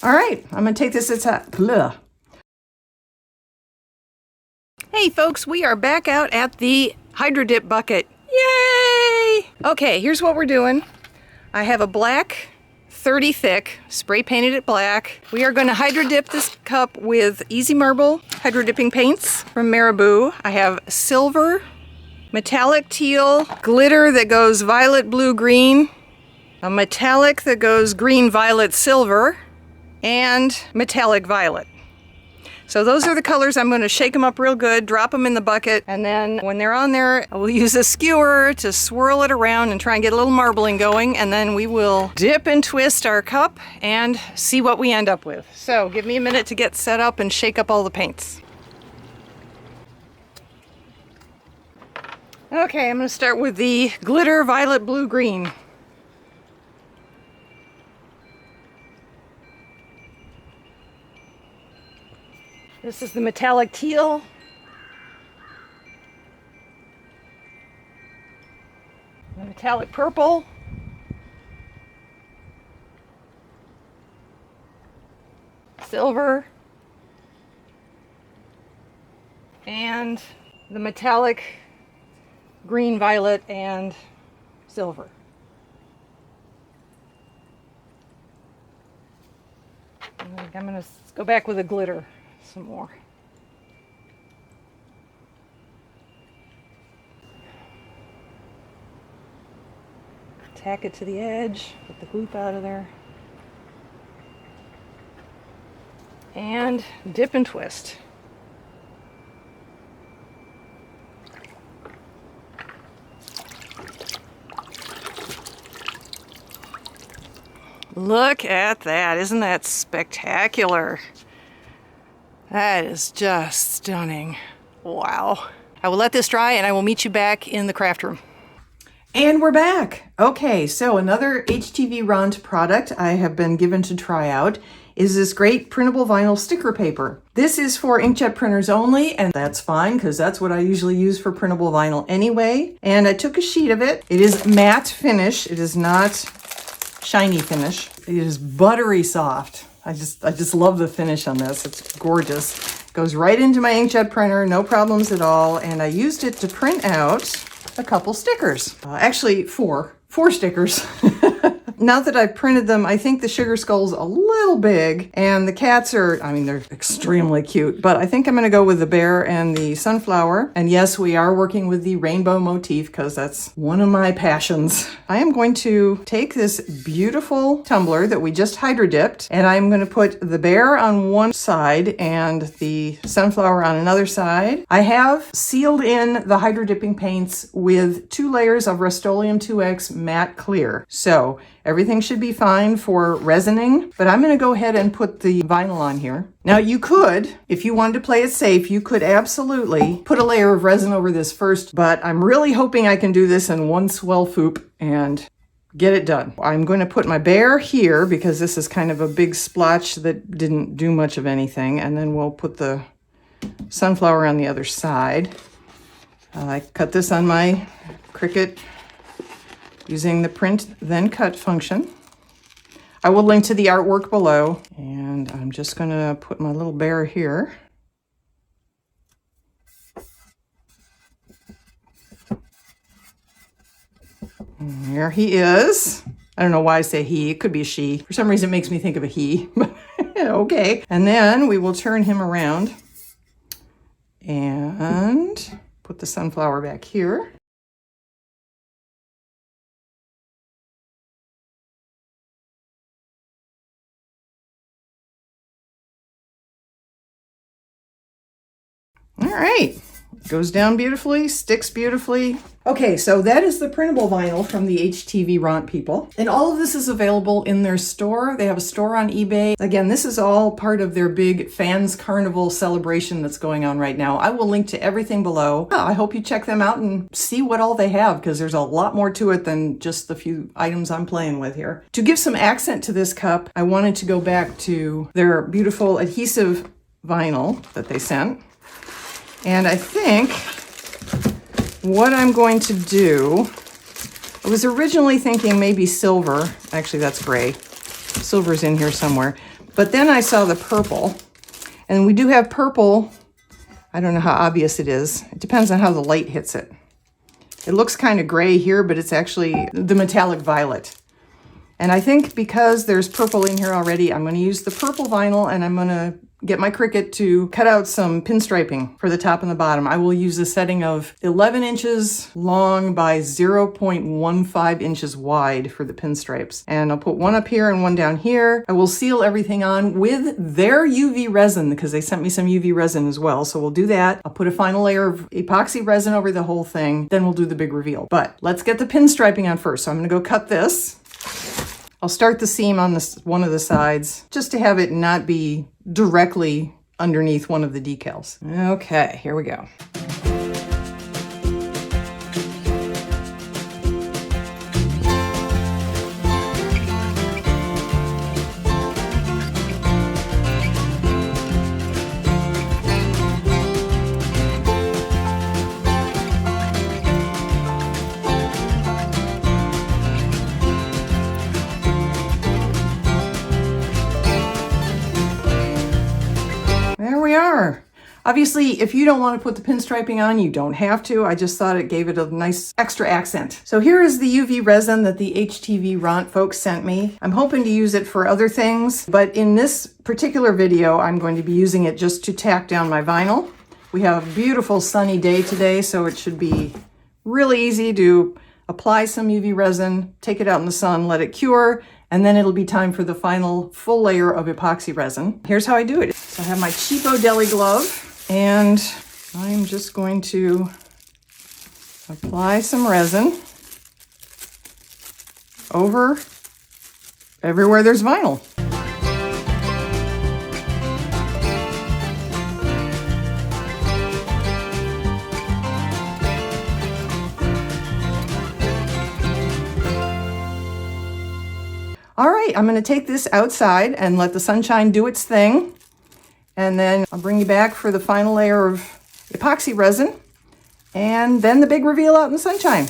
All right, I'm gonna take this Hey folks, we are back out at the Hydro Dip bucket. Yay! Okay, here's what we're doing. I have a black 30 thick, spray painted it black. We are going to hydro dip this cup with Easy Marble hydro dipping paints from Marabou. I have silver, metallic teal, glitter that goes violet, blue, green, a metallic that goes green, violet, silver, and metallic violet. So those are the colors. I'm going to shake them up real good, drop them in the bucket, and then when they're on there, I will use a skewer to swirl it around and try and get a little marbling going, and then we will dip and twist our cup and see what we end up with. So give me a minute to get set up and shake up all the paints. Okay, I'm going to start with the glitter violet, blue, green. This is the metallic teal. The metallic purple. Silver. And the metallic green, violet, and silver. And I'm going to go back with the glitter. Some more. Tack it to the edge, get the gloop out of there, and dip and twist. Look at that, isn't that spectacular? That is just stunning. Wow. I will let this dry and I will meet you back in the craft room. And we're back. Okay, so another HTV Ront product I have been given to try out is this great printable vinyl sticker paper. This is for inkjet printers only, and that's fine because that's what I usually use for printable vinyl anyway. And I took a sheet of it. It is matte finish. It is not shiny finish. It is buttery soft. I just love the finish on this. It's gorgeous. Goes right into my inkjet printer, no problems at all. And I used it to print out a couple stickers. Actually, four stickers. Now that I've printed them, I think the sugar skull's a little big, and the cats are, I mean, they're extremely cute, but I think I'm gonna go with the bear and the sunflower. And yes, we are working with the rainbow motif because that's one of my passions. I am going to take this beautiful tumbler that we just hydro dipped, and I'm gonna put the bear on one side and the sunflower on another side. I have sealed in the hydro dipping paints with 2 layers of Rust-Oleum 2X matte clear. So everything should be fine for resining, but I'm going to go ahead and put the vinyl on here. Now you could, if you wanted to play it safe, you could absolutely put a layer of resin over this first, but I'm really hoping I can do this in one swell foop and get it done. I'm going to put my bear here because this is kind of a big splotch that didn't do much of anything, and then we'll put the sunflower on the other side. I cut this on my Cricut using the print then cut function. I will link to the artwork below, and I'm just going to put my little bear here. And there he is. I don't know why I say he. It could be a she. For some reason it makes me think of a he. Okay. And then we will turn him around and put the sunflower back here. All right, goes down beautifully, sticks beautifully. Okay, so that is the printable vinyl from the HTV Ront people. And all of this is available in their store. They have a store on eBay. Again, this is all part of their big Fans Carnival celebration that's going on right now. I will link to everything below. I hope you check them out and see what all they have, because there's a lot more to it than just the few items I'm playing with here. To give some accent to this cup, I wanted to go back to their beautiful adhesive vinyl that they sent. And I think what I'm going to do, I was originally thinking maybe silver. Actually, that's gray. Silver's in here somewhere. But then I saw the purple, and we do have purple. I don't know how obvious it is. It depends on how the light hits it. It looks kind of gray here, but it's actually the metallic violet. And I think because there's purple in here already, I'm going to use the purple vinyl, and I'm going to get my Cricut to cut out some pinstriping for the top and the bottom. I will use a setting of 11 inches long by 0.15 inches wide for the pinstripes. And I'll put one up here and one down here. I will seal everything on with their UV resin because they sent me some UV resin as well. So we'll do that. I'll put a final layer of epoxy resin over the whole thing. Then we'll do the big reveal. But let's get the pinstriping on first. So I'm going to go cut this. I'll start the seam on this one of the sides just to have it not be directly underneath one of the decals. Okay, here we go. There we are. Obviously, if you don't want to put the pinstriping on, you don't have to. I just thought it gave it a nice extra accent. So here is the UV resin that the HTV Ront folks sent me. I'm hoping to use it for other things, but in this particular video, I'm going to be using it just to tack down my vinyl. We have a beautiful sunny day today, so it should be really easy to apply some UV resin, take it out in the sun, let it cure, and then it'll be time for the final full layer of epoxy resin. Here's how I do it. So I have my cheapo deli glove, and I'm just going to apply some resin over everywhere there's vinyl. All right, I'm gonna take this outside and let the sunshine do its thing. And then I'll bring you back for the final layer of epoxy resin and then the big reveal out in the sunshine.